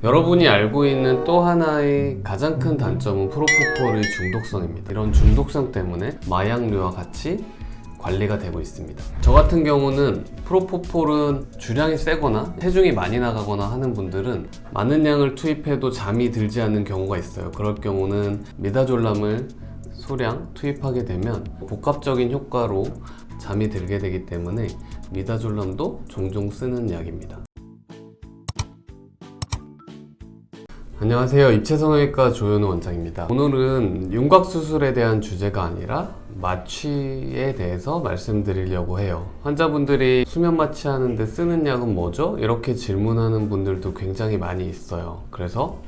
여러분이 알고 있는 또 하나의 가장 큰 단점은 프로포폴의 중독성입니다. 이런 중독성 때문에 마약류와 같이 관리가 되고 있습니다. 저 같은 경우는 프로포폴은 주량이 세거나 체중이 많이 나가거나 하는 분들은 많은 양을 투입해도 잠이 들지 않는 경우가 있어요. 그럴 경우는 미다졸람을 소량 투입하게 되면 복합적인 효과로 잠이 들게 되기 때문에 미다졸람도 종종 쓰는 약입니다. 안녕하세요. 입체성형외과 조현우 원장입니다. 오늘은 윤곽수술에 대한 주제가 아니라 마취에 대해서 말씀드리려고 해요. 환자분들이 수면 마취하는데 쓰는 약은 뭐죠? 이렇게 질문하는 분들도 굉장히 많이 있어요. 그래서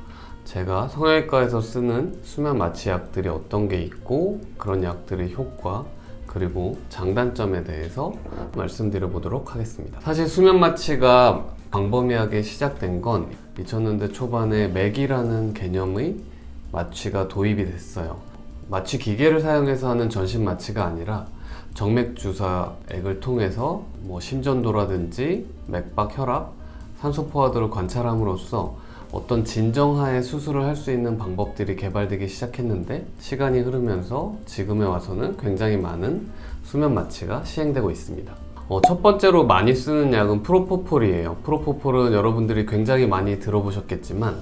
제가 성형외과에서 쓰는 수면 마취 약들이 어떤 게 있고 그런 약들의 효과 그리고 장단점에 대해서 말씀드려 보도록 하겠습니다. 사실 수면 마취가 광범위하게 시작된 건 2000년대 초반에 맥이라는 개념의 마취가 도입이 됐어요. 마취 기계를 사용해서 하는 전신 마취가 아니라 정맥주사액을 통해서 심전도라든지 맥박, 혈압, 산소 포화도를 관찰함으로써 어떤 진정하에 수술을 할 수 있는 방법들이 개발되기 시작했는데 시간이 흐르면서 지금에 와서는 굉장히 많은 수면 마취가 시행되고 있습니다. 첫 번째로 많이 쓰는 약은 프로포폴이에요. 프로포폴은 여러분들이 굉장히 많이 들어보셨겠지만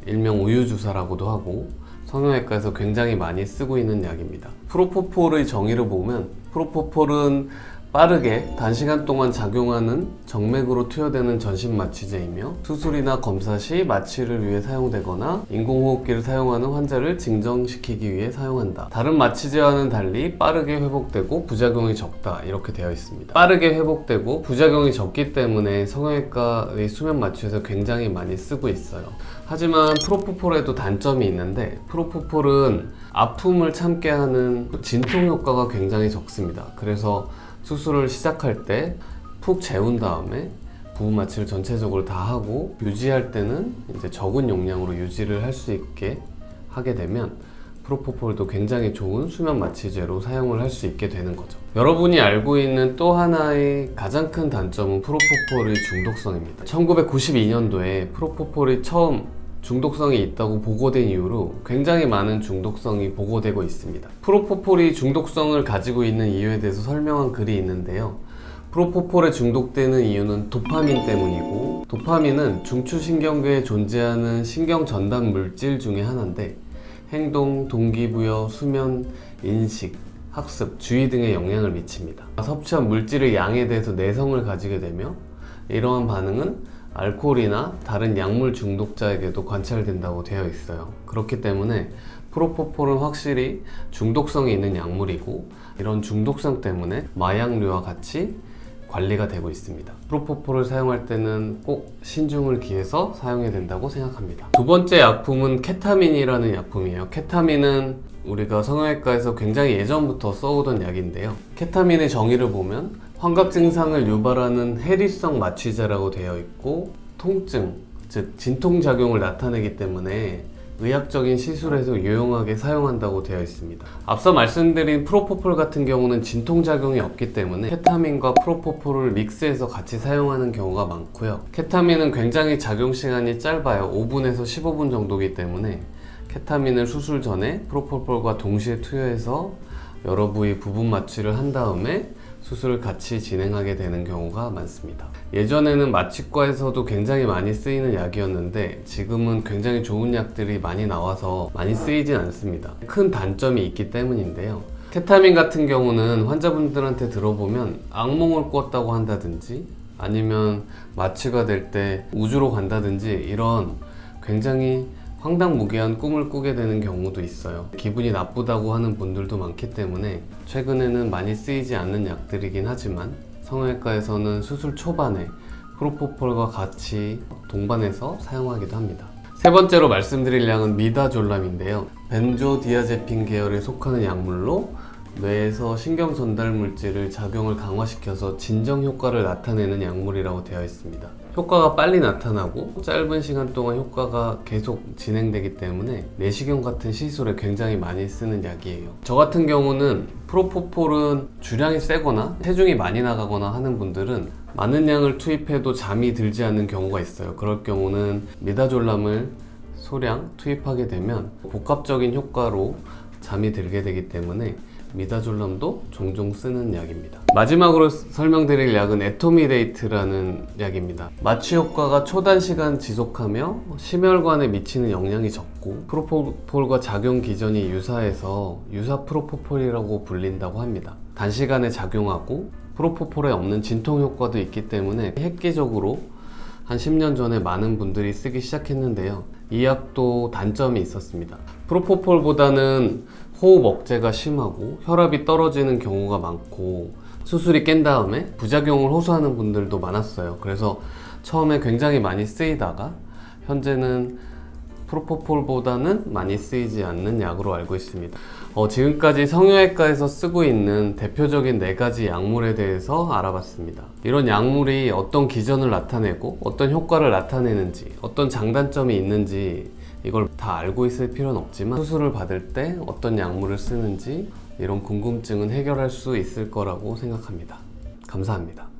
일명 우유주사라고도 하고 성형외과에서 굉장히 많이 쓰고 있는 약입니다. 프로포폴의 정의를 보면 프로포폴은 빠르게 단시간 동안 작용하는 정맥으로 투여되는 전신 마취제이며 수술이나 검사 시 마취를 위해 사용되거나 인공호흡기를 사용하는 환자를 진정시키기 위해 사용한다. 다른 마취제와는 달리 빠르게 회복되고 부작용이 적다 이렇게 되어 있습니다. 빠르게 회복되고 부작용이 적기 때문에 성형외과의 수면 마취에서 굉장히 많이 쓰고 있어요. 하지만 프로포폴에도 단점이 있는데 프로포폴은 아픔을 참게 하는 진통 효과가 굉장히 적습니다. 그래서 수술을 시작할 때 푹 재운 다음에 부분 마취를 전체적으로 다 하고 유지할 때는 이제 적은 용량으로 유지를 할 수 있게 하게 되면 프로포폴도 굉장히 좋은 수면 마취제로 사용을 할 수 있게 되는 거죠. 여러분이 알고 있는 또 하나의 가장 큰 단점은 프로포폴의 중독성입니다. 1992년도에 프로포폴이 처음 중독성이 있다고 보고된 이후로 굉장히 많은 중독성이 보고되고 있습니다. 프로포폴이 중독성을 가지고 있는 이유에 대해서 설명한 글이 있는데요. 프로포폴에 중독되는 이유는 도파민 때문이고 도파민은 중추신경계에 존재하는 신경 전달 물질 중에 하나인데 행동, 동기부여, 수면, 인식, 학습, 주의 등에 영향을 미칩니다. 섭취한 물질의 양에 대해서 내성을 가지게 되며 이러한 반응은 알코올이나 다른 약물 중독자에게도 관찰된다고 되어 있어요. 그렇기 때문에 프로포폴은 확실히 중독성이 있는 약물이고 이런 중독성 때문에 마약류와 같이 관리가 되고 있습니다. 프로포폴을 사용할 때는 꼭 신중을 기해서 사용해야 된다고 생각합니다. 두 번째 약품은 케타민이라는 약품이에요. 케타민은 우리가 성형외과에서 굉장히 예전부터 써오던 약인데요. 케타민의 정의를 보면 환각 증상을 유발하는 해리성 마취제라고 되어 있고 통증, 즉 진통작용을 나타내기 때문에 의학적인 시술에서 유용하게 사용한다고 되어 있습니다. 앞서 말씀드린 프로포폴 같은 경우는 진통작용이 없기 때문에 케타민과 프로포폴을 믹스해서 같이 사용하는 경우가 많고요. 케타민은 굉장히 작용시간이 짧아요. 5분에서 15분 정도이기 때문에 케타민을 수술 전에 프로포폴과 동시에 투여해서 여러 부위 부분 마취를 한 다음에 수술을 같이 진행하게 되는 경우가 많습니다. 예전에는 마취과에서도 굉장히 많이 쓰이는 약이었는데 지금은 굉장히 좋은 약들이 많이 나와서 많이 쓰이진 않습니다. 큰 단점이 있기 때문인데요. 케타민 같은 경우는 환자분들한테 들어보면 악몽을 꿨다고 한다든지 아니면 마취가 될 때 우주로 간다든지 이런 굉장히 황당무계한 꿈을 꾸게 되는 경우도 있어요. 기분이 나쁘다고 하는 분들도 많기 때문에 최근에는 많이 쓰이지 않는 약들이긴 하지만 성형외과에서는 수술 초반에 프로포폴과 같이 동반해서 사용하기도 합니다. 세 번째로 말씀드릴 약은 미다졸람인데요. 벤조디아제핀 계열에 속하는 약물로 뇌에서 신경 전달 물질을 작용을 강화시켜서 진정 효과를 나타내는 약물이라고 되어 있습니다. 효과가 빨리 나타나고 짧은 시간 동안 효과가 계속 진행되기 때문에 내시경 같은 시술에 굉장히 많이 쓰는 약이에요. 저 같은 경우는 프로포폴은 주량이 세거나 체중이 많이 나가거나 하는 분들은 많은 양을 투입해도 잠이 들지 않는 경우가 있어요. 그럴 경우는 미다졸람을 소량 투입하게 되면 복합적인 효과로 잠이 들게 되기 때문에 미다졸람도 종종 쓰는 약입니다. 마지막으로 설명드릴 약은 에토미데이트라는 약입니다. 마취 효과가 초단시간 지속하며 심혈관에 미치는 영향이 적고 프로포폴과 작용 기전이 유사해서 유사 프로포폴이라고 불린다고 합니다. 단시간에 작용하고 프로포폴에 없는 진통 효과도 있기 때문에 획기적으로 한 10년 전에 많은 분들이 쓰기 시작했는데요. 이 약도 단점이 있었습니다. 프로포폴보다는 호흡 억제가 심하고 혈압이 떨어지는 경우가 많고 수술이 깬 다음에 부작용을 호소하는 분들도 많았어요. 그래서 처음에 굉장히 많이 쓰이다가 현재는 프로포폴보다는 많이 쓰이지 않는 약으로 알고 있습니다. 지금까지 성형외과에서 쓰고 있는 대표적인 4가지 약물에 대해서 알아봤습니다. 이런 약물이 어떤 기전을 나타내고 어떤 효과를 나타내는지, 어떤 장단점이 있는지 이걸 다 알고 있을 필요는 없지만 수술을 받을 때 어떤 약물을 쓰는지 이런 궁금증은 해결할 수 있을 거라고 생각합니다. 감사합니다.